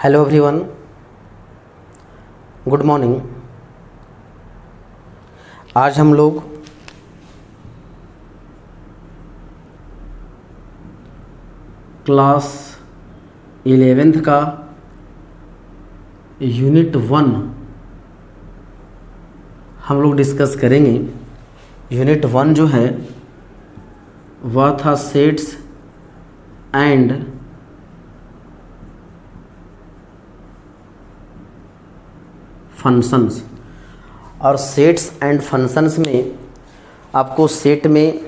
Hello everyone, good morning. आज हम लोग क्लास 11th का यूनिट 1 हम लोग डिस्कस करेंगे। यूनिट 1 जो है वह था सेट्स एंड फंक्शंस। और सेट्स एंड फंक्शंस में आपको सेट में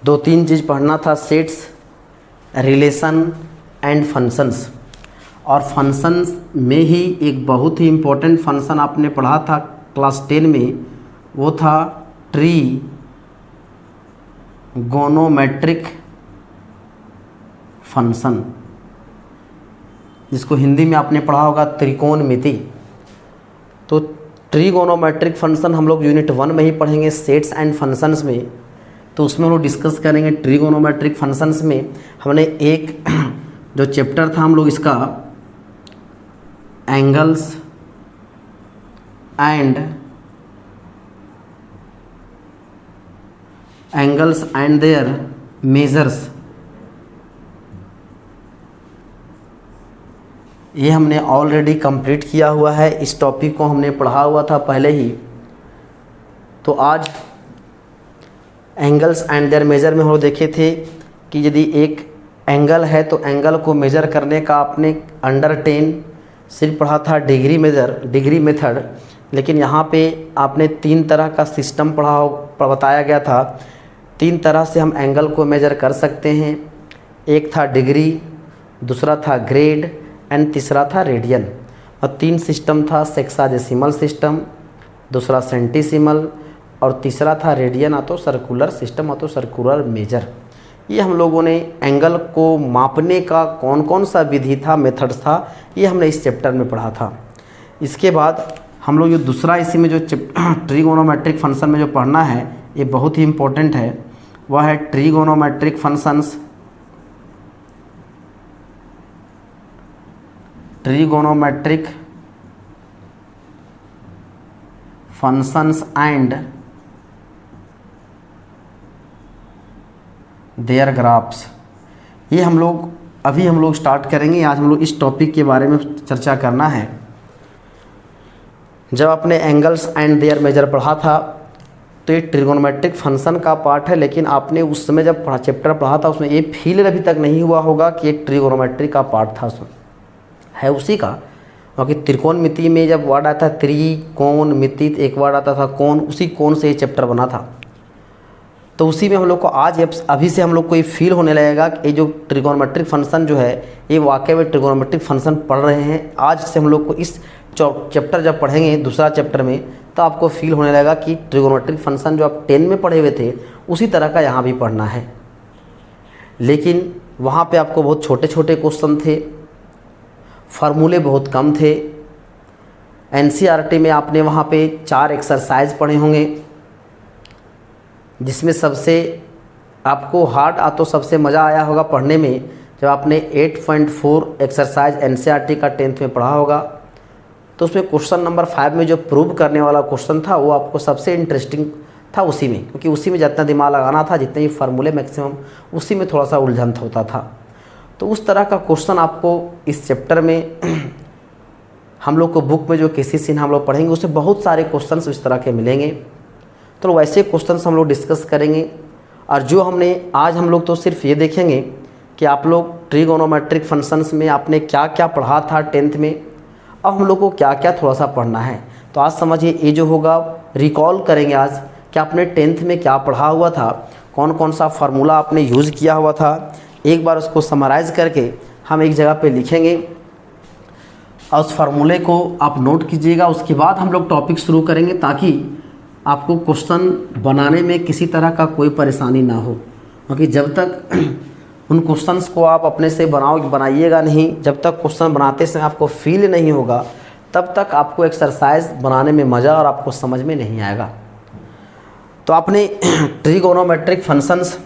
दो तीन चीज़ पढ़ना था, सेट्स, रिलेशन एंड फंक्शंस। और फंक्शंस में ही एक बहुत ही इम्पोर्टेंट फंक्शन आपने पढ़ा था क्लास 10 में, वो था ट्रिगोनोमेट्रिक फंक्शन, जिसको हिंदी में आपने पढ़ा होगा त्रिकोणमिति। तो ट्रिगोनोमेट्रिक फंक्शन हम लोग यूनिट 1 में ही पढ़ेंगे सेट्स एंड फंक्शंस में। तो उसमें हम लोग डिस्कस करेंगे ट्रिगोनोमेट्रिक फंक्शंस में। हमने एक जो चैप्टर था हम लोग इसका एंगल्स एंड देयर मेजर्स, ये हमने ऑलरेडी कंप्लीट किया हुआ है। इस टॉपिक को हमने पढ़ा हुआ था पहले ही। तो आज एंगल्स एंड देयर मेजर में हम लोग देखे थे कि यदि एक एंगल है तो एंगल को मेजर करने का आपने अंडर 10 सिर्फ पढ़ा था डिग्री मेथड। लेकिन यहाँ पे आपने 3 तरह का सिस्टम बताया गया था। 3 तरह से हम एंगल को मेजर कर सकते हैं। एक था डिग्री, दूसरा था ग्रेड एंड तीसरा था रेडियन। और 3 सिस्टम था, सेक्साडेसिमल सिस्टम, दूसरा सेंटीसिमल और तीसरा था रेडियन या तो सर्कुलर सिस्टम या तो सर्कुलर मेजर। ये हम लोगों ने एंगल को मापने का कौन कौन सा विधि था, मेथड्स था, ये हमने इस चैप्टर में पढ़ा था। इसके बाद हम लोग जो दूसरा इसी में जो ट्रिगोनोमेट्रिक फंक्शन में जो पढ़ना है, ये बहुत ही इम्पोर्टेंट है, वह है trigonometric functions and their graphs. ये हम लोग स्टार्ट करेंगे। आज हम लोग इस टॉपिक के बारे में चर्चा करना है। जब आपने एंगल्स एंड देयर मेजर पढ़ा था तो ये ट्रिगोनोमेट्रिक फंक्शन का पार्ट है, लेकिन आपने उस समय जब चैप्टर पढ़ा था उसमें ये फील अभी तक नहीं हुआ होगा कि ये ट्रिगोनोमेट्रिक का पार्ट था, है उसी का। क्योंकि त्रिकोणमिति में जब वर्ड आता है त्रिकोणमिति, एक वर्ड आता था कोण, उसी कोण से ये चैप्टर बना था। तो उसी में हम लोग को आज अभी से हम लोग को ये फील होने लगेगा कि ये जो ट्रिगोनोमेट्रिक फंक्शन जो है ये वाकई में ट्रिगोनोमेट्रिक फंक्शन पढ़ रहे हैं। आज से हम लोग को इस चैप्टर जब पढ़ेंगे दूसरा चैप्टर में, तो आपको फील होने लगेगा कि ट्रिगोनोमेट्रिक फंक्शन जो आप 10 में पढ़े हुए थे उसी तरह का यहाँ भी पढ़ना है। लेकिन वहाँ पर आपको बहुत छोटे छोटे क्वेश्चन थे, फार्मूले बहुत कम थे। एनसीईआरटी में आपने वहाँ पे 4 एक्सरसाइज पढ़े होंगे, जिसमें सबसे आपको हार्ड तो सबसे मज़ा आया होगा पढ़ने में जब आपने 8.4 एक्सरसाइज एनसीईआरटी का 10th में पढ़ा होगा। तो उसमें क्वेश्चन नंबर 5 में जो प्रूव करने वाला क्वेश्चन था वो आपको सबसे इंटरेस्टिंग था उसी में, क्योंकि उसी में जितना दिमाग लगाना था, जितने ही फार्मूले मैक्सिमम, उसी में थोड़ा सा उलझन होता था। तो उस तरह का क्वेश्चन आपको इस चैप्टर में हम लोग को बुक में जो केसी सिन्हा हम लोग पढ़ेंगे उससे बहुत सारे क्वेश्चंस इस तरह के मिलेंगे। तो वैसे क्वेश्चंस हम लोग डिस्कस करेंगे। और जो आज हम लोग तो सिर्फ ये देखेंगे कि आप लोग ट्रिगोनोमेट्रिक फंक्शंस में आपने क्या क्या पढ़ा था 10th में, अब हम लोग को क्या क्या थोड़ा सा पढ़ना है। तो आज समझिए, ये जो होगा रिकॉल करेंगे आज कि आपने 10th में क्या पढ़ा हुआ था, कौन कौन सा फार्मूला आपने यूज़ किया हुआ था। एक बार उसको समराइज़ करके हम एक जगह पे लिखेंगे और उस फार्मूले को आप नोट कीजिएगा। उसके बाद हम लोग टॉपिक शुरू करेंगे ताकि आपको क्वेश्चन बनाने में किसी तरह का कोई परेशानी ना हो। क्योंकि जब तक उन क्वेश्चंस को आप अपने से बनाइएगा नहीं, जब तक क्वेश्चन बनाते समय आपको फील नहीं होगा, तब तक आपको एक्सरसाइज बनाने में मज़ा और आपको समझ में नहीं आएगा। तो आपने ट्रिगोनोमेट्रिक फंक्शंस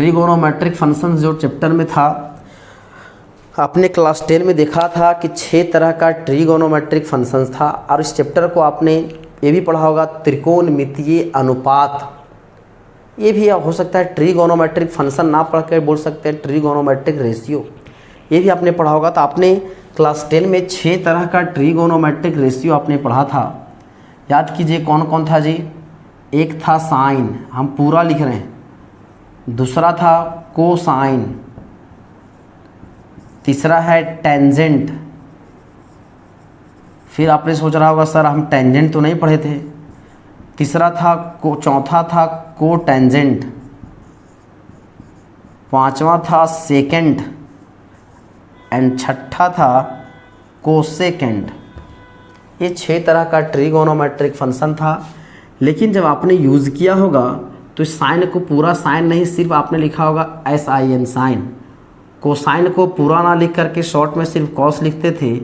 ट्रिगोनोमेट्रिक फंक्शन जो चैप्टर में था, आपने क्लास 10 में देखा था कि 6 तरह का ट्रिगोनोमेट्रिक फंक्शंस था। और इस चैप्टर को आपने ये भी पढ़ा होगा, त्रिकोणमितीय अनुपात। ये भी हो सकता है ट्रिगोनोमेट्रिक फंक्शन ना पढ़ कर बोल सकते हैं ट्रिगोनोमेट्रिक रेशियो, ये भी आपने पढ़ा होगा। तो आपने क्लास 10 में 6 तरह का ट्रिगोनोमेट्रिक रेशियो आपने पढ़ा था। याद कीजिए कौन कौन था जी। एक था साइन, हम पूरा लिख रहे हैं। दूसरा था कोसाइन। तीसरा है टेंजेंट। फिर आपने सोच रहा होगा सर हम टेंजेंट तो नहीं पढ़े थे। तीसरा था चौथा था को टेंजेंट। पांचवा था सेकेंड एंड छठा था कोसेकेंड। ये 6 तरह का ट्रिगोनोमेट्रिक फंक्शन था। लेकिन जब आपने यूज़ किया होगा तो इस साइन को पूरा साइन नहीं, सिर्फ आपने लिखा होगा SIN साइन। कोसाइन को पूरा ना लिख करके शॉर्ट में सिर्फ कॉस लिखते थे।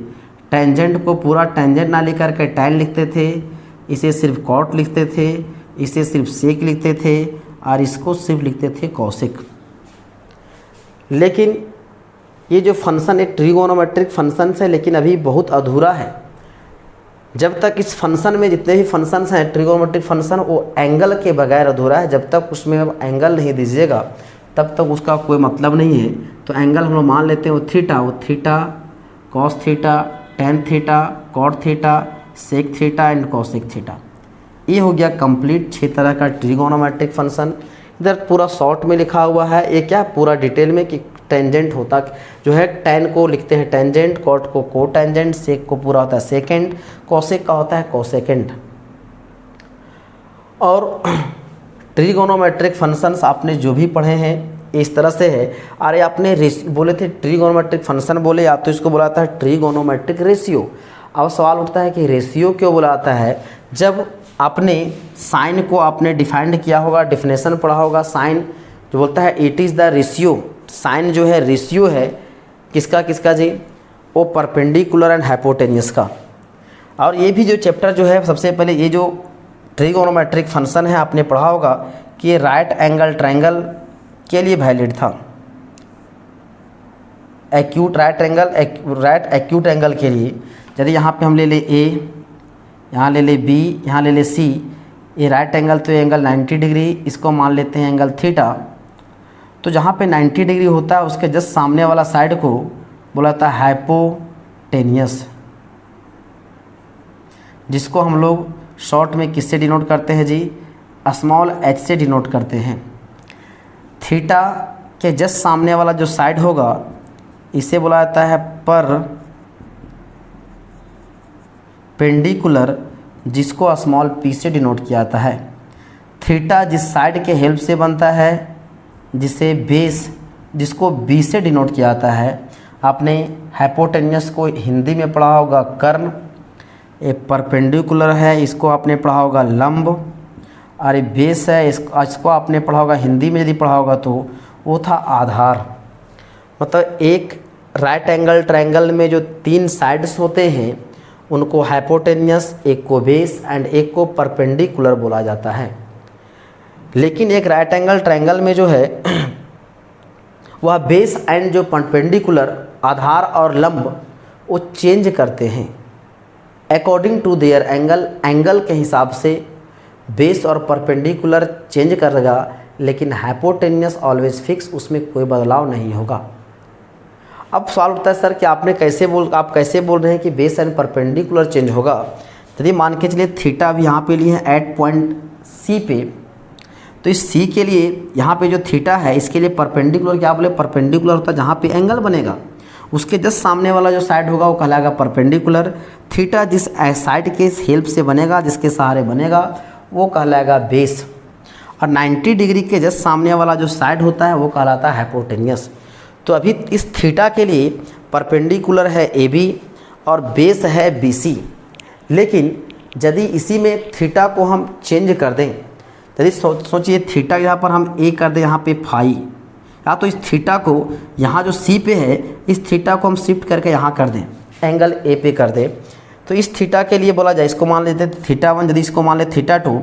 टेंजेंट को पूरा टेंजेंट ना लिख करके टैन लिखते थे। इसे सिर्फ कॉट लिखते थे, इसे सिर्फ सेक लिखते थे और इसको सिर्फ लिखते थे कौशिक। लेकिन ये जो फंक्शन एक ट्रिगोनोमेट्रिक फंक्शन है, लेकिन अभी बहुत अधूरा है। जब तक इस फंक्शन में जितने भी फंक्शंस हैं ट्रिगोनोमेट्रिक फंक्शन, वो एंगल के बगैर अधूरा है। जब तक उसमें अब एंगल नहीं दीजिएगा तब तक उसका कोई मतलब नहीं है। तो एंगल हम लोग मान लेते हैं वो theta, cos theta, tan theta, cot theta, sec theta and cosec theta. ये हो गया कंप्लीट 6 तरह का ट्रिगोनोमेट्रिक फंक्शन। इधर पूरा शॉर्ट में लिखा हुआ है, ये क्या पूरा डिटेल में कि टेंजेंट होता जो है, टेन को लिखते हैं टेंजेंट, कॉट को को टेंजेंट, सेक को पूरा होता है सेकेंड, कॉसेक का होता है कोसेकेंड। और ट्रिगोनोमेट्रिक फंक्शंस आपने जो भी पढ़े हैं इस तरह से है। अरे आपने बोले थे ट्रिगोनोमेट्रिक फंक्शन बोले, या तो इसको बुलाता है ट्रिगोनोमेट्रिक रेशियो। अब सवाल उठता है कि रेशियो क्यों बुलाता है। जब आपने साइन को आपने डिफाइंड किया होगा, डिफिनेशन पढ़ा होगा, साइन जो बोलता है it is the ratio. Sine जो है रेशियो है किसका किसका जी, वो परपेंडिकुलर एंड हाइपोटेनियस का। और ये भी जो चैप्टर जो है सबसे पहले ये जो ट्रिगोनोमेट्रिक फंक्शन है आपने पढ़ा होगा कि ये राइट एंगल ट्रायंगल के लिए वैलिड था। एक्यूट राइट एक्यूट एंगल के लिए, यदि यहाँ पे हम ले ए, यहाँ ले बी, यहाँ ले सी, ये राइट एंगल तो ये एंगल 90 डिग्री, इसको मान लेते हैं एंगल थीटा। तो जहाँ पे 90 डिग्री होता है उसके जस्ट सामने वाला साइड को बोला जाता है हाइपोटेनियस, जिसको हम लोग शॉर्ट में किससे डिनोट करते हैं जी, स्मॉल h से डिनोट करते हैं। थीटा के जस्ट सामने वाला जो साइड होगा इसे बोला जाता है परपेंडिकुलर, जिसको स्मॉल p से डिनोट किया जाता है। थीटा जिस साइड के हेल्प से बनता है जिसे बेस, जिसको b से डिनोट किया जाता है। आपने हाइपोटेनियस को हिंदी में पढ़ा होगा कर्ण, ये परपेंडिकुलर है इसको आपने पढ़ा होगा लंब, और ये बेस है इसको आपने पढ़ा होगा हिंदी में यदि पढ़ा होगा तो वो था आधार। मतलब एक राइट एंगल ट्रायंगल में जो 3 साइड्स होते हैं उनको हाइपोटेनियस, एक को बेस एंड एक को परपेंडिकुलर बोला जाता है। लेकिन एक राइट एंगल ट्रायंगल में जो है वह बेस एंड जो परपेंडिकुलर आधार और लंब वो चेंज करते हैं according to their angle. Angle के हिसाब से बेस और परपेंडिकुलर चेंज करेगा, लेकिन हाइपोटेनियस ऑलवेज फिक्स, उसमें कोई बदलाव नहीं होगा। अब सवाल उठता है सर कि आप कैसे बोल रहे हैं कि बेस एंड परपेंडिकुलर चेंज होगा। यदि मान के चलिए थीटा भी यहाँ पे लिए हैं एट पॉइंट सी पे, तो इस सी के लिए यहाँ पे जो थीटा है इसके लिए परपेंडिकुलर क्या बोले, परपेंडिकुलर होता है जहाँ पे एंगल बनेगा उसके जस्ट सामने वाला जो साइड होगा वो कहलाएगा परपेंडिकुलर। थीटा जिस साइड के हेल्प से बनेगा, जिसके सहारे बनेगा, वो कहलाएगा बेस। और 90 डिग्री के जस्ट सामने वाला जो साइड होता है वो कहलाता है हाइपोटेनियस। तो अभी इस थीटा के लिए परपेंडिकुलर है AB और बेस है BC। लेकिन यदि इसी में थीटा को हम चेंज कर दें, यदि सोचिए थीटा यहाँ पर हम A कर दें यहाँ पे फाई, या तो इस थीटा को यहाँ जो C पे है इस थीटा को हम शिफ्ट करके यहाँ कर दें, एंगल A पे कर दें, तो इस थीटा के लिए बोला जाए, इसको मान लेते हैं थीटा 1, यदि इसको मान ले थीटा 2,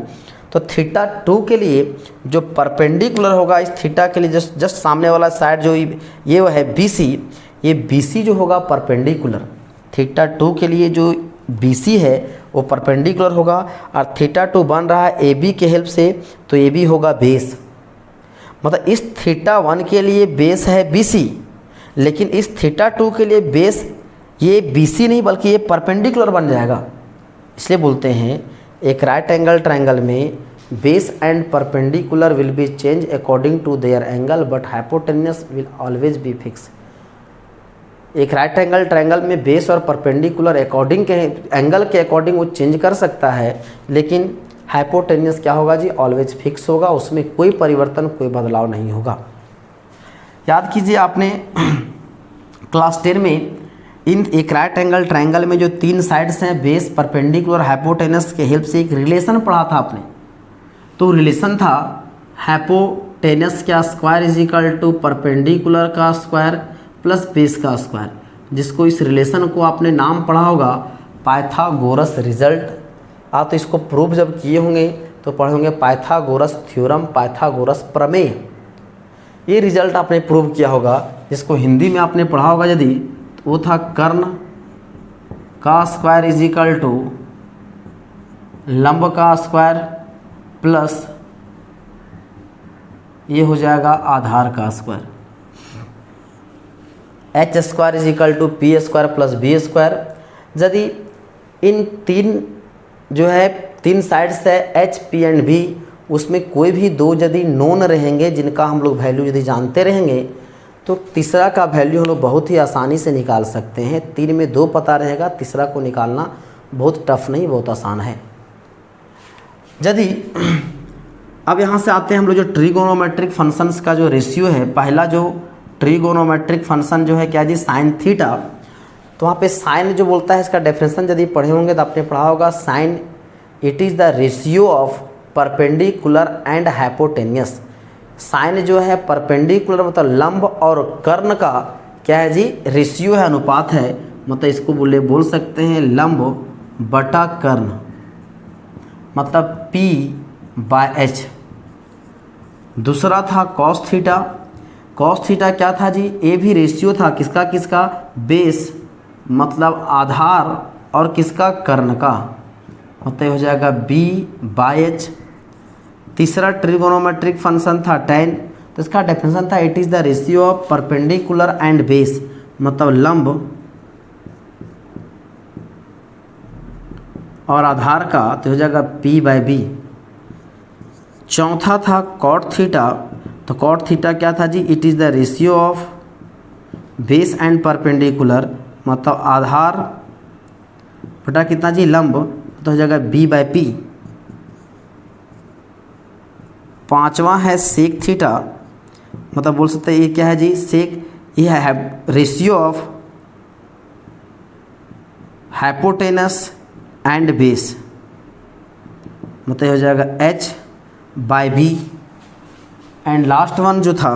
तो तो थीटा 2 के लिए जो परपेंडिकुलर होगा इस थीटा के लिए जस्ट सामने वाला साइड जो ये है BC, ये BC जो होगा परपेंडिकुलर, थीटा 2 के लिए जो BC है वो परपेंडिकुलर होगा और थीटा 2 बन रहा है AB के हेल्प से, तो AB होगा बेस। मतलब इस थीटा 1 के लिए बेस है BC, लेकिन इस थीटा 2 के लिए बेस ये BC नहीं बल्कि ये परपेंडिकुलर बन जाएगा। इसलिए बोलते हैं एक राइट एंगल ट्रायंगल में base and perpendicular will be change according to their angle but hypotenuse will always be fix. एक राइट एंगल ट्रायंगल में बेस और परपेंडिकुलर अकॉर्डिंग के एंगल के अकॉर्डिंग वो चेंज कर सकता है, लेकिन हाइपोटेन्यूस क्या होगा जी, ऑलवेज फिक्स होगा, उसमें कोई परिवर्तन कोई बदलाव नहीं होगा। याद कीजिए आपने क्लास 10 में इन एक राइट एंगल ट्रायंगल में जो 3 साइड्स हैं बेस परपेंडिकुलर हाइपोटेनस के हेल्प से एक रिलेशन पढ़ा था आपने। तो रिलेशन था हाइपोटेनस का square is equal to perpendicular का स्क्वायर प्लस बेस का स्क्वायर, जिसको इस रिलेशन को आपने नाम पढ़ा होगा पाइथागोरस रिजल्ट। आप तो इसको प्रूफ जब किए होंगे तो पढ़े होंगे पाइथागोरस थ्योरम, पाइथागोरस प्रमेय। ये रिजल्ट आपने प्रूव किया होगा, जिसको हिंदी में आपने पढ़ा होगा यदि, तो वो था कर्ण का स्क्वायर इज इक्वल टू लंब का स्क्वायर प्लस ये हो जाएगा आधार का square, H square is equal to P square plus B square. यदि इन 3 जो है 3 साइड्स है एच पी एंड बी, उसमें कोई भी 2 यदि नोन रहेंगे जिनका हम लोग वैल्यू यदि जानते रहेंगे तो तीसरा का वैल्यू हम लोग बहुत ही आसानी से निकाल सकते हैं। 3 में 2 पता रहेगा, तीसरा को निकालना बहुत टफ नहीं, बहुत आसान है। यदि अब यहाँ से आते हैं हम लोग जो ट्रिगोनोमेट्रिक फंक्शंस का जो रेशियो है, पहला जो ट्रिगोनोमेट्रिक फंक्शन जो है क्या जी, साइन थीटा। तो वहाँ पे साइन जो बोलता है इसका डेफिनेशन यदि पढ़े होंगे तो आपने पढ़ा होगा sine it is the ratio of perpendicular and hypotenuse. Sine जो है परपेंडिकुलर मतलब लंब और कर्ण का क्या है जी, रेशियो है, अनुपात है। मतलब इसको बोल सकते हैं लंब बटा कर्ण, मतलब P/H। दूसरा था कॉस थीटा। कॉस थीटा क्या था जी, ये भी रेशियो था किसका किसका, बेस मतलब आधार और किसका, कर्ण का, मतलब हो जाएगा B/H। तीसरा ट्रिगोनोमेट्रिक फंक्शन था tan, तो इसका डेफिनेशन था it is the ratio of perpendicular and base, मतलब लंब और आधार का, तो हो जाएगा P/B। चौथा था कॉट थीटा। तो कॉट थीटा क्या था जी, it is the ratio of base and perpendicular, मतलब आधार बटा कितना जी, लंब, तो हो जाएगा B/P। पांचवा है सेक थीटा, मतलब बोल सकते हैं ये क्या है जी, सेक ये है ratio of hypotenuse and base, मतलब हो जाएगा H/B। एंड लास्ट वन जो था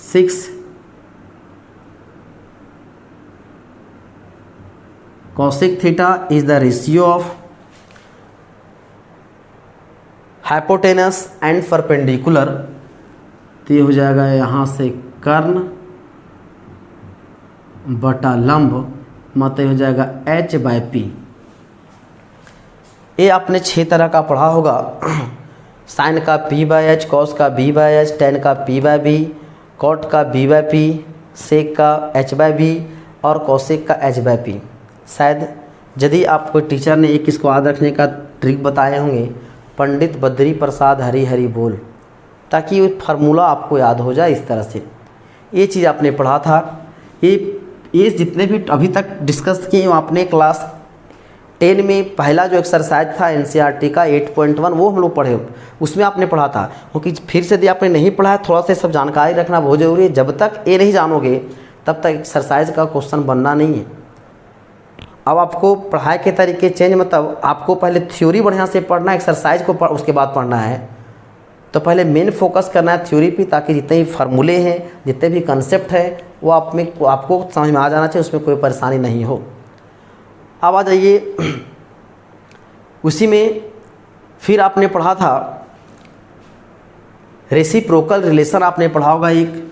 6 cosec theta is the ratio of hypotenuse and perpendicular, तो ये हो जाएगा यहाँ से कर्ण बटा लंब, मतलब हो जाएगा H/P। ये आपने 6 तरह का पढ़ा होगा, साइन का P/H, कॉस का B/H, tan का P/B, कॉट का B/P, सेक का H/B और कॉसेक का H/P। शायद यदि आपको टीचर ने एक इसको याद रखने का ट्रिक बताए होंगे, पंडित बद्री प्रसाद हरी हरी बोल, ताकि वो फार्मूला आपको याद हो जाए। इस तरह से ये चीज़ आपने पढ़ा था। ये जितने भी अभी तक डिस्कस किए आपने क्लास 10 में पहला जो एक्सरसाइज था NCERT का 8.1 वो हम लोग पढ़े, उसमें आपने पढ़ा था। क्योंकि फिर से यदि आपने नहीं पढ़ा है, थोड़ा सा सब जानकारी रखना बहुत ज़रूरी है। जब तक ये नहीं जानोगे तब तक एक्सरसाइज का क्वेश्चन बनना नहीं है। अब आपको पढ़ाई के तरीके चेंज, मतलब आपको पहले थ्योरी बढ़िया से पढ़ना है, एक्सरसाइज को उसके बाद पढ़ना है। तो पहले मेन फोकस करना है थ्योरी पे, ताकि जितने भी फार्मूले हैं, जितने भी कंसेप्ट हैं, वो आपको समझ में आ जाना चाहिए, उसमें कोई परेशानी नहीं हो। अब आ जाइए उसी में फिर आपने पढ़ा था रेसिप्रोकल रिलेशन, आपने पढ़ा होगा एक,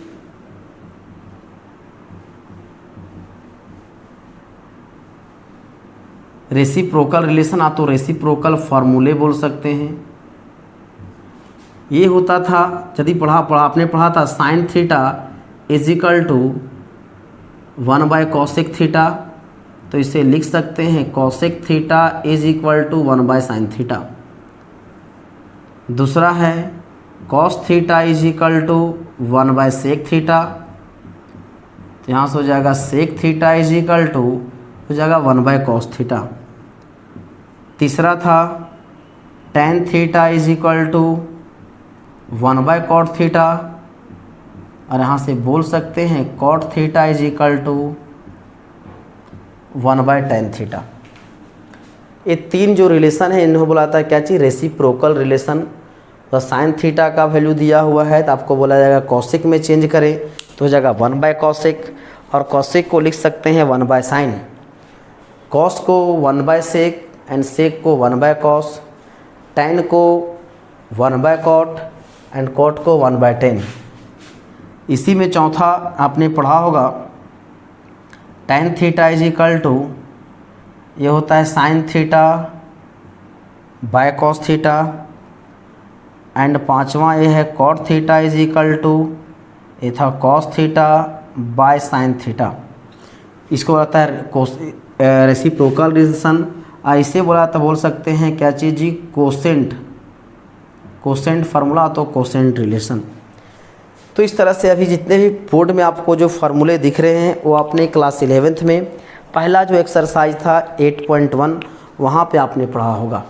रेसिप्रोकल रिलेशन आप तो रेसिप्रोकल फार्मूले बोल सकते हैं। ये होता था, यदि आपने पढ़ा था sine theta is equal to 1 cosec theta, तो इसे लिख सकते हैं cosec theta is equal to 1 sine theta. दूसरा है cos theta is equal to 1 sec theta, तो यहाँ से हो जाएगा sec theta is equal to हो जाएगा 1 कॉस थीटा। तीसरा था tan theta is equal to 1 cot theta, और यहाँ से बोल सकते हैं cot theta is equal to 1 tan theta. ये तीन जो रिलेशन है इन्हें बोला जाता है क्या चीज़, रेसिप्रोकल रिलेशन। तो साइन थीटा का वैल्यू दिया हुआ है तो आपको बोला जाएगा कॉसेक में चेंज करें तो हो जाएगा 1 कॉसेक, और कॉसेक को लिख सकते हैं 1 साइन, कॉस को 1 सेक एंड सेक को 1 कॉस, टेन को 1 कॉट एंड कॉट को 1 टेन। इसी में चौथा आपने पढ़ा होगा tan theta is equal to, ये होता है sine theta by cos theta, and पांचवा ये है cot theta is equal to, ये था cos theta by sine theta. इसको आता है रेसिप्रोकल रिलेशन। ऐसे बोला तो बोल सकते हैं क्या चीज़ जी, कोसेंट, कोसेंट फार्मूला तो कोसेंट रिलेशन। तो इस तरह से अभी जितने भी बोर्ड में आपको जो फार्मूले दिख रहे हैं वो आपने क्लास 11th में पहला जो एक्सरसाइज था 8.1 वहाँ पे आपने पढ़ा होगा।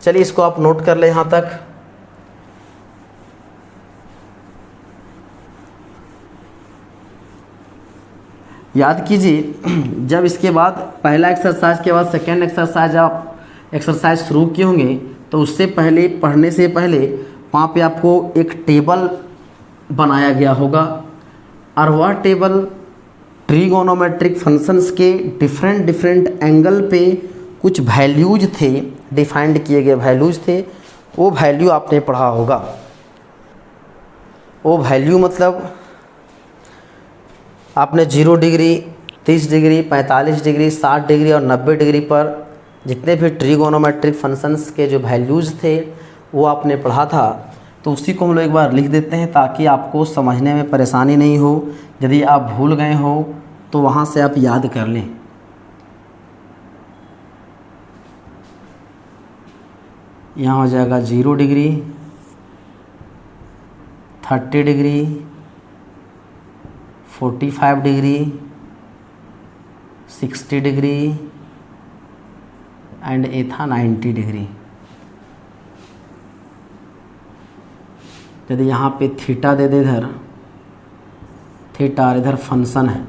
चलिए इसको आप नोट कर लें यहाँ तक। याद कीजिए जब इसके बाद पहला एक्सरसाइज के बाद सेकेंड एक्सरसाइज आप एक्सरसाइज शुरू किए होंगे तो उससे पहले पढ़ने से पहले वहाँ पे आपको एक टेबल बनाया गया होगा, और वह टेबल ट्रिगोनोमेट्रिक फंक्शंस के डिफरेंट एंगल पे कुछ वैल्यूज थे, डिफाइंड किए गए वैल्यूज थे, वो वैल्यू आपने पढ़ा होगा। वो वैल्यू मतलब आपने 0 डिग्री, 30 डिग्री, 45 डिग्री, 60 डिग्री और 90 डिग्री पर जितने भी ट्रिगोनोमेट्रिक फंक्शंस के जो वैल्यूज़ थे वो आपने पढ़ा था। तो उसी को हम लोग एक बार लिख देते हैं ताकि आपको समझने में परेशानी नहीं हो। यदि आप भूल गए हो तो वहाँ से आप याद कर लें। यहाँ हो जाएगा 0 degree, 30 degree, 45 degree, 60 degree and ये था 90 डिग्री। यदि यहाँ पे थीटा दे दे इधर थीटा, और इधर फंक्शन है,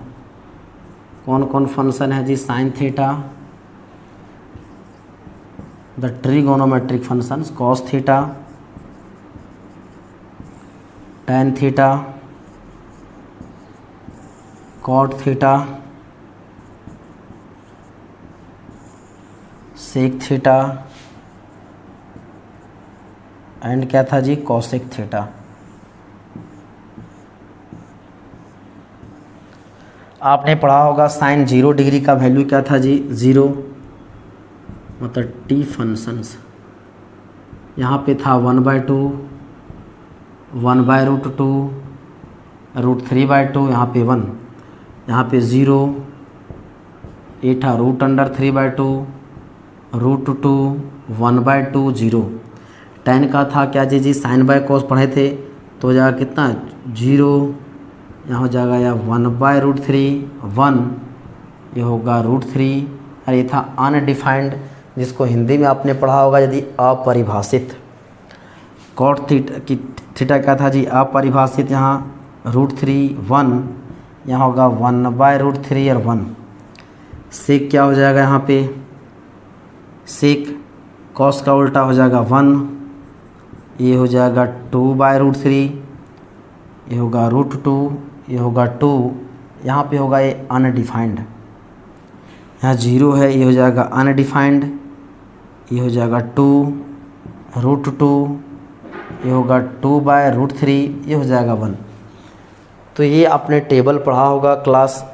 कौन कौन फंक्शन है जी, sine theta, the trigonometric functions, cos theta, tan theta, cot theta, sec theta and क्या था जी, कॉसेक थीटा। आपने पढ़ा होगा साइन 0 डिग्री का वैल्यू क्या था जी, 0 मतलब टी फंक्शंस। यहाँ पे था 1/2, 1/√2, √3/2, यहाँ पे 1, यहाँ पे 0, ये था √3/2, √2, 1/2, 0। टेन का था क्या जी, साइन बाय कॉस पढ़े थे तो हो जाएगा कितना, 0, यहाँ हो जाएगा या 1/√3, 1, ये होगा √3, और ये था अनडिफाइंड जिसको हिंदी में आपने पढ़ा होगा यदि अपरिभाषित। कॉट थीटा क्या था जी, अपरिभाषित, यहाँ √3, 1, यहाँ होगा 1/√3 और 1। सेक क्या हो जाएगा यहाँ पे, सेक कॉस का उल्टा हो जाएगा 1, ये हो जाएगा 2/√3, ये होगा √2, ये होगा 2, यहाँ पे होगा ये अनडिफाइंड, यहाँ 0 है, ये हो जाएगा अनडिफाइंड, ये हो जाएगा 2√2, ये होगा 2/√3, ये हो जाएगा 1। तो ये आपने टेबल पढ़ा होगा क्लास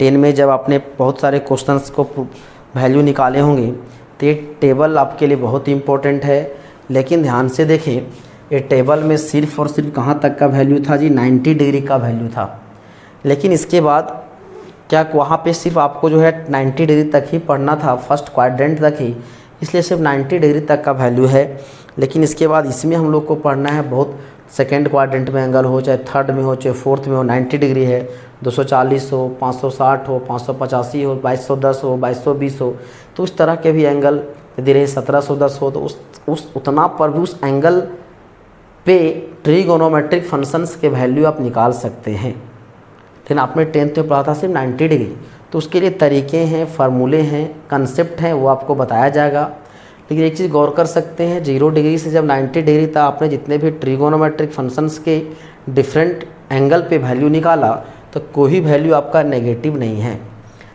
10 में, जब आपने बहुत सारे क्वेश्चंस को वैल्यू निकाले होंगे। तो ये टेबल आपके लिए बहुत इंपॉर्टेंट है। लेकिन ध्यान से देखें, ये टेबल में सिर्फ और सिर्फ कहाँ तक का वैल्यू था जी, 90 डिग्री का वैल्यू था। लेकिन इसके बाद क्या वहाँ पे सिर्फ आपको जो है 90 डिग्री तक ही पढ़ना था, फर्स्ट क्वाड्रेंट तक ही, इसलिए सिर्फ 90 डिग्री तक का वैल्यू है। लेकिन इसके बाद इसमें हम लोग को पढ़ना है बहुत, सेकेंड क्वाड्रेंट में एंगल हो, चाहे थर्ड में हो, चाहे फोर्थ में हो, 90 डिग्री है, 240 हो, 560 हो, 585 हो, 2210 हो, 2220 हो, तो उस तरह के भी एंगल यदि रहे 1710 हो, तो उस उतना पर भी उस एंगल पे ट्रिगोनोमेट्रिक फंक्शंस के वैल्यू आप निकाल सकते हैं। लेकिन आपने 10th में पढ़ा था सिर्फ 90 डिग्री, तो उसके लिए तरीके हैं, फार्मूले हैं, कंसेप्ट हैं, वो आपको बताया जाएगा। लेकिन एक चीज़ गौर कर सकते हैं, 0 डिग्री से जब 90 डिग्री तक आपने जितने भी ट्रिगोनोमेट्रिक फंक्शंस के डिफरेंट एंगल पे वैल्यू निकाला, तो कोई वैल्यू आपका नेगेटिव नहीं है,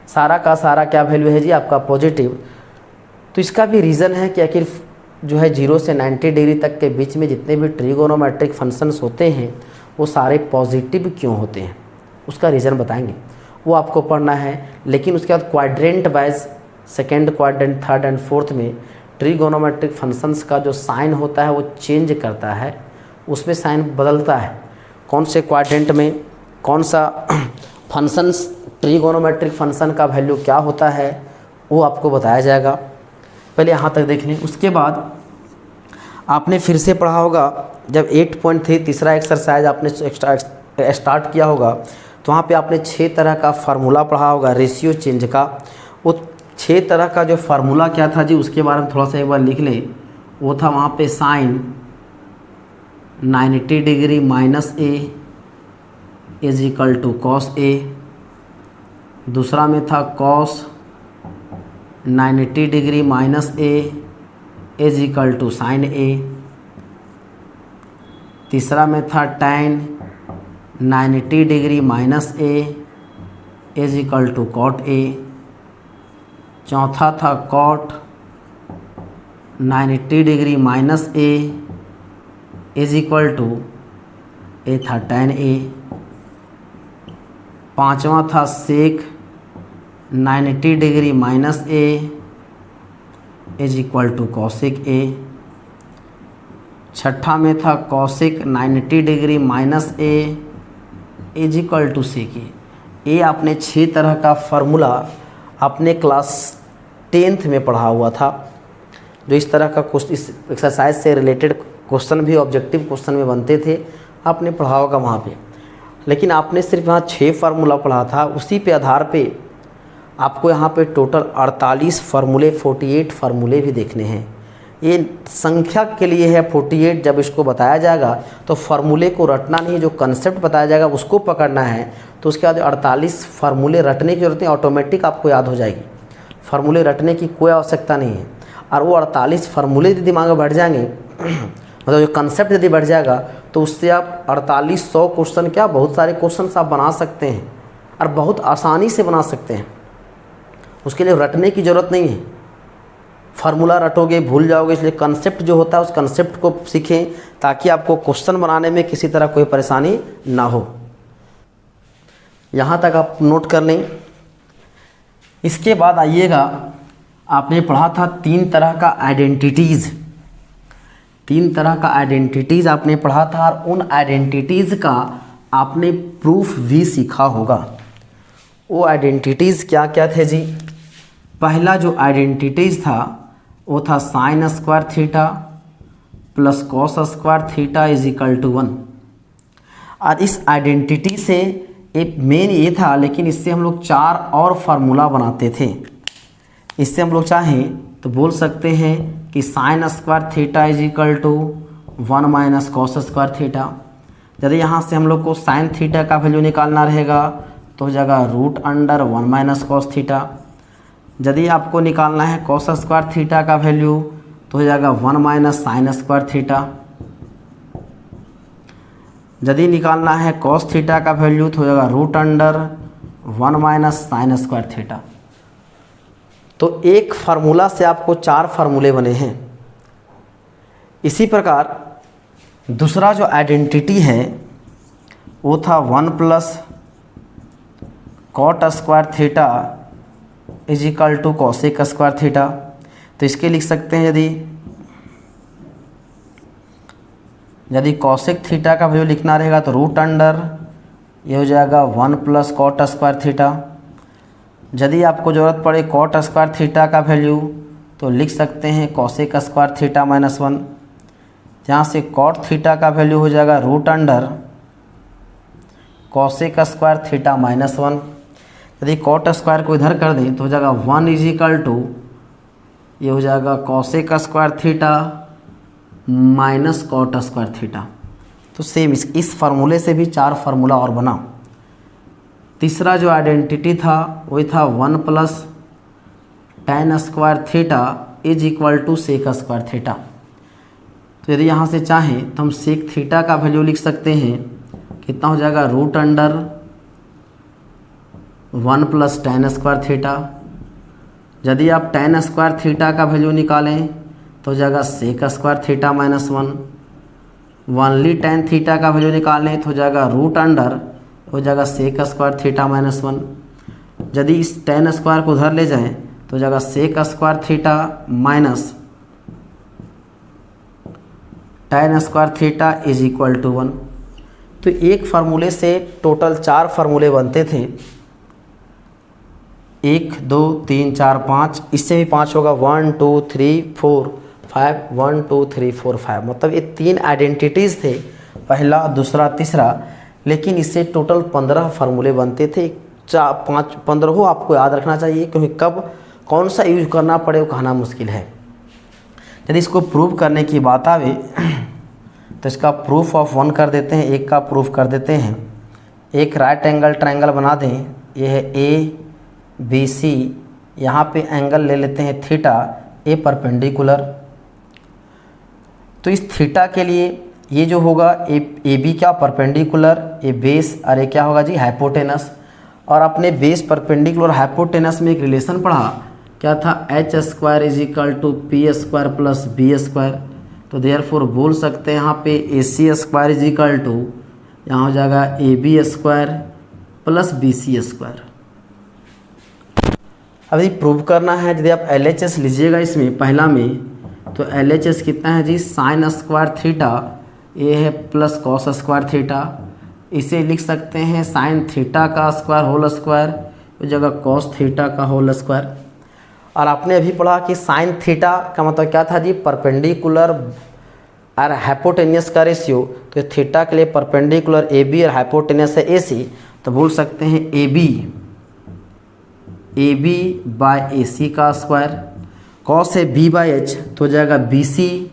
सारा का सारा क्या वैल्यू है जी आपका पॉजिटिव। तो इसका भी रीज़न है कि आखिर जो है 0 से 90 डिग्री तक के बीच में जितने भी ट्रिगोनोमेट्रिक फंक्शंस होते हैं वो सारे पॉजिटिव क्यों होते हैं, उसका रीज़न बताएंगे, वो आपको पढ़ना है। लेकिन उसके बाद quadrant wise, second quadrant, third and fourth में ट्रिगोनोमेट्रिक फंक्शंस का जो साइन होता है वो चेंज करता है, उसमें साइन बदलता है। कौन से क्वाड्रेंट में कौन सा फंक्शंस, ट्रिगोनोमेट्रिक फंक्शन का वैल्यू क्या होता है, वो आपको बताया जाएगा। पहले यहाँ तक देख लें। उसके बाद आपने फिर से पढ़ा होगा, जब 8.3 तीसरा एक्सरसाइज आपने स्टार्ट किया होगा, तो वहाँ पे आपने 6 तरह का फार्मूला पढ़ा होगा रेशियो चेंज का। वो 6 तरह का जो फार्मूला क्या था जी, उसके बारे में थोड़ा सा एक बार लिख लें। वो था वहाँ पे sine 90 degree minus A is equal to cos A, दूसरा में था cos 90 degree minus A is equal to sine A, तीसरा में था tan 90 degree minus A is equal to cot A, चौथा था cot 90 degree minus A is equal to A था tan A, पांचवा था sec 90 degree minus A is equal to cosec A, छठा में था cosec 90 degree minus A is equal to sec A. ये आपने 6 तरह का फार्मूला अपने क्लास 10th में पढ़ा हुआ था, जो इस तरह का इस एक्सरसाइज से रिलेटेड क्वेश्चन भी ऑब्जेक्टिव क्वेश्चन में बनते थे, आपने पढ़ा होगा वहाँ पे। लेकिन आपने सिर्फ यहाँ 6 फार्मूला पढ़ा था, उसी पे आधार पे आपको यहाँ पे टोटल 48 फार्मूले, 48 फार्मूले भी देखने हैं। ये संख्या के लिए है 48। जब इसको बताया जाएगा तो फार्मूले को रटना नहीं, जो कंसेप्ट बताया जाएगा उसको पकड़ना है। तो उसके बाद 48 फार्मूले रटने की जरूरत नहीं, ऑटोमेटिक आपको याद हो जाएगी, फार्मूले रटने की कोई आवश्यकता नहीं है। और वो 48 फार्मूले यदि दिमाग में बढ़ जाएंगे मतलब जो कंसेप्ट यदि बढ़ जाएगा, तो उससे आप 4800 क्वेश्चन क्या, बहुत सारे क्वेश्चन आप बना सकते हैं और बहुत आसानी से बना सकते हैं। उसके लिए रटने की ज़रूरत नहीं है, फार्मूला रटोगे भूल जाओगे। इसलिए कंसेप्ट जो होता है उस कंसेप्ट को सीखें, ताकि आपको क्वेश्चन बनाने में किसी तरह कोई परेशानी ना हो। यहाँ तक आप नोट कर लें। इसके बाद आइएगा, आपने पढ़ा था 3 तरह का आइडेंटिटीज़, 3 तरह का आइडेंटिटीज़ आपने पढ़ा था, और उन आइडेंटिटीज़ का आपने प्रूफ भी सीखा होगा। वो आइडेंटिटीज़ क्या क्या थे जी? पहला जो आइडेंटिटीज़ था वो था sine square theta plus cos square theta is equal to 1। और इस आइडेंटिटी से एक मेन ये था, लेकिन इससे हम लोग 4 और फार्मूला बनाते थे। इससे हम लोग चाहें तो बोल सकते हैं कि sine square theta is equal to 1 minus cos square theta. यदि यहाँ से हम लोग को साइन थीटा का वैल्यू निकालना रहेगा तो हो जाएगा √1 माइनस कॉस थीटा। यदि आपको निकालना है कॉस स्क्वायर थीटा का वैल्यू तो हो जाएगा 1 माइनस साइन स्क्वायर थीटा। यदि निकालना है कॉस थीटा का वैल्यू तो हो जाएगा √1 माइनस साइन स्क्वायर थीटा। तो एक फार्मूला से आपको 4 फार्मूले बने हैं। इसी प्रकार दूसरा जो आइडेंटिटी है वो था 1 plus cot square theta is equal to cosec square theta. तो इसके लिख सकते हैं, यदि कॉसेक थीटा का वैल्यू लिखना रहेगा तो रूट अंडर ये हो जाएगा 1 प्लस कॉट स्क्वायर थीटा। यदि आपको ज़रूरत पड़े कॉट स्क्वायर थीटा का वैल्यू तो लिख सकते हैं कॉसेक स्क्वायर थीटा माइनस 1, जहाँ से कॉट थीटा का वैल्यू हो जाएगा root under cosec square theta minus 1। यदि कॉट स्क्वायर को इधर कर दें तो हो जाएगा 1 इज इक्वल टू ये हो जाएगा cosec square theta minus cot square theta. तो सेम इस फार्मूले से भी 4 फार्मूला और बना। तीसरा जो आइडेंटिटी था वही था 1 plus tan square theta is equal to sec square theta. तो यदि यहाँ से चाहें तो हम सेक थीटा का वैल्यू लिख सकते हैं, कितना हो जाएगा root under 1 plus tan square theta. यदि आप tan स्क्वायर थीटा का वैल्यू निकालें तो हो जाएगा sec square theta minus 1। Only tan theta का वैल्यू निकालें तो हो जाएगा रूट अंडर हो जाएगा सेक स्क्वायर थीटा माइनस 1। यदि इस tan स्क्वायर को उधर ले जाएं तो हो जाएगा sec square theta minus tan square theta is equal to 1। तो एक फार्मूले से टोटल 4 फार्मूले बनते थे, 1 2 3 4 5, इससे भी 5 होगा 1 2 3 4 5, 1 2 3 4 5, मतलब ये 3 आइडेंटिटीज़ थे, पहला दूसरा तीसरा, लेकिन इससे टोटल 15 फार्मूले बनते थे। 15 आपको याद रखना चाहिए, क्योंकि कब कौन सा यूज करना पड़े वो कहना मुश्किल है। यदि इसको प्रूव करने की बात आवे तो इसका प्रूफ ऑफ 1 कर देते हैं, एक का प्रूफ कर देते हैं। एक राइट एंगल ट्रायंगल बना दें, ये है ABC, यहाँ पे एंगल ले लेते हैं थीटा, ए परपेंडिकुलर। तो इस थीटा के लिए ये जो होगा ए बी क्या परपेंडिकुलर, ए बेस, और ये क्या होगा जी हाइपोटेनस। और अपने बेस परपेंडिकुलर हाइपोटेनस में एक रिलेशन पढ़ा, क्या था, H square is equal to P square plus B square. तो देयरफॉर बोल सकते हैं यहाँ पे A C square is equal to यहाँ हो जाएगा A B square plus B C square. अब यदि प्रूव करना है, यदि आप एल एच एस लीजिएगा इसमें पहला में, तो एल एच एस कितना है जी, साइन स्क्वायर थीटा, ये है प्लस कॉस स्क्वायर थीटा। इसे लिख सकते हैं साइन थीटा का स्क्वायर होल स्क्वायर, उस जगह कॉस थीटा का होल स्क्वायर। और आपने अभी पढ़ा कि साइन थीटा का मतलब क्या था जी, परपेंडिकुलर और हाइपोटेनियस का रेशियो। तो थीटा के लिए परपेंडिकुलर ए बी और हाइपोटेनियस है ए सी, तो बोल सकते हैं ए बी बाय ए सी का स्क्वायर। कॉस है बी बाई एच, तो हो जाएगा बी सी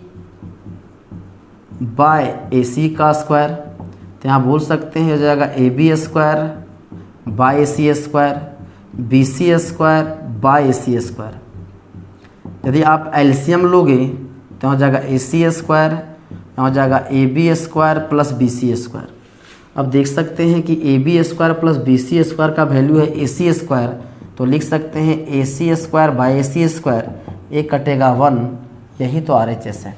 बाय ए सी का स्क्वायर। तो यहाँ बोल सकते हैं हो जाएगा A B square by A C square, B C square by A C square. यदि आप एलसीएम लोगे तो हो जाएगा ए सी स्क्वायर, हो जाएगा A B square plus B C square. अब देख सकते हैं कि A B square plus B C square का वैल्यू है ए सी स्क्वायर, तो लिख सकते हैं A C square by A C square, एक कटेगा 1, यही तो आर एच एस है।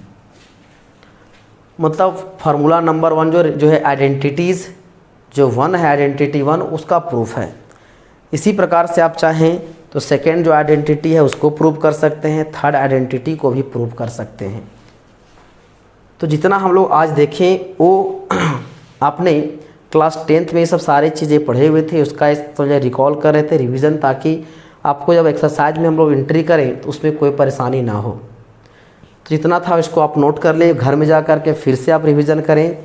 मतलब फार्मूला नंबर 1 जो है आइडेंटिटीज़, जो 1 है आइडेंटिटी 1, उसका प्रूफ है। इसी प्रकार से आप चाहें तो सेकेंड जो आइडेंटिटी है उसको प्रूव कर सकते हैं, थर्ड आइडेंटिटी को भी प्रूव कर सकते हैं। तो जितना हम लोग आज देखें वो आपने क्लास 10th में ये सब सारी चीज़ें पढ़े हुए थे, उसका तो रिकॉल कर रहे थे, रिवीजन, ताकि आपको जब एक्सरसाइज में हम लोग एंट्री करें तो उसमें कोई परेशानी ना हो। तो जितना था इसको आप नोट कर लें, घर में जा कर के फिर से आप रिवीजन करें।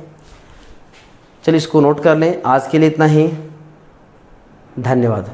चलिए इसको नोट कर लें। आज के लिए इतना ही, धन्यवाद।